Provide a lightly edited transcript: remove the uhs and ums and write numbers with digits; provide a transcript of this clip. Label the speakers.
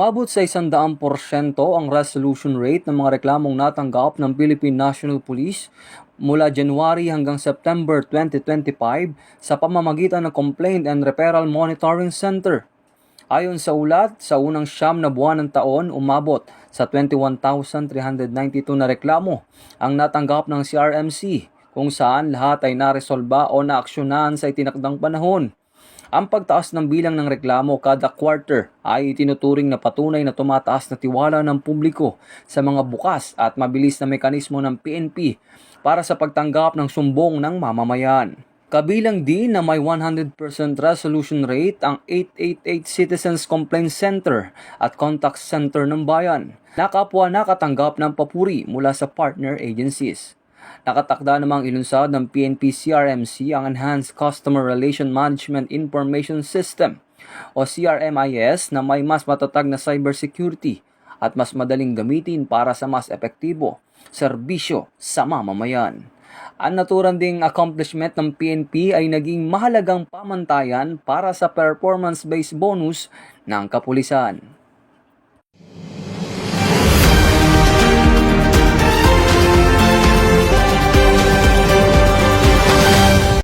Speaker 1: Umabot sa 100% ang resolution rate ng mga reklamong natanggap ng Philippine National Police mula January hanggang September 2025 sa pamamagitan ng Complaint and Referral Monitoring Center. Ayon sa ulat, sa unang 9 na buwan ng taon, umabot sa 21,392 na reklamo ang natanggap ng CRMC, kung saan lahat ay naresolba o naaksyonan sa itinakdang panahon. Ang pagtaas ng bilang ng reklamo kada quarter ay itinuturing na patunay na tumataas na tiwala ng publiko sa mga bukas at mabilis na mekanismo ng PNP para sa pagtanggap ng sumbong ng mamamayan. Kabilang din na may 100% resolution rate ang 888 Citizens Complaint Center at Contact Center ng Bayan na kapwa nakatanggap ng papuri mula sa partner agencies. Nakatakda namang ilunsad ng PNP CRMC ang Enhanced Customer Relation Management Information System o CRMIS na may mas matatag na cybersecurity at mas madaling gamitin para sa mas epektibo serbisyo sa mamamayan. Ang naturang ding accomplishment ng PNP ay naging mahalagang pamantayan para sa performance-based bonus ng kapulisan.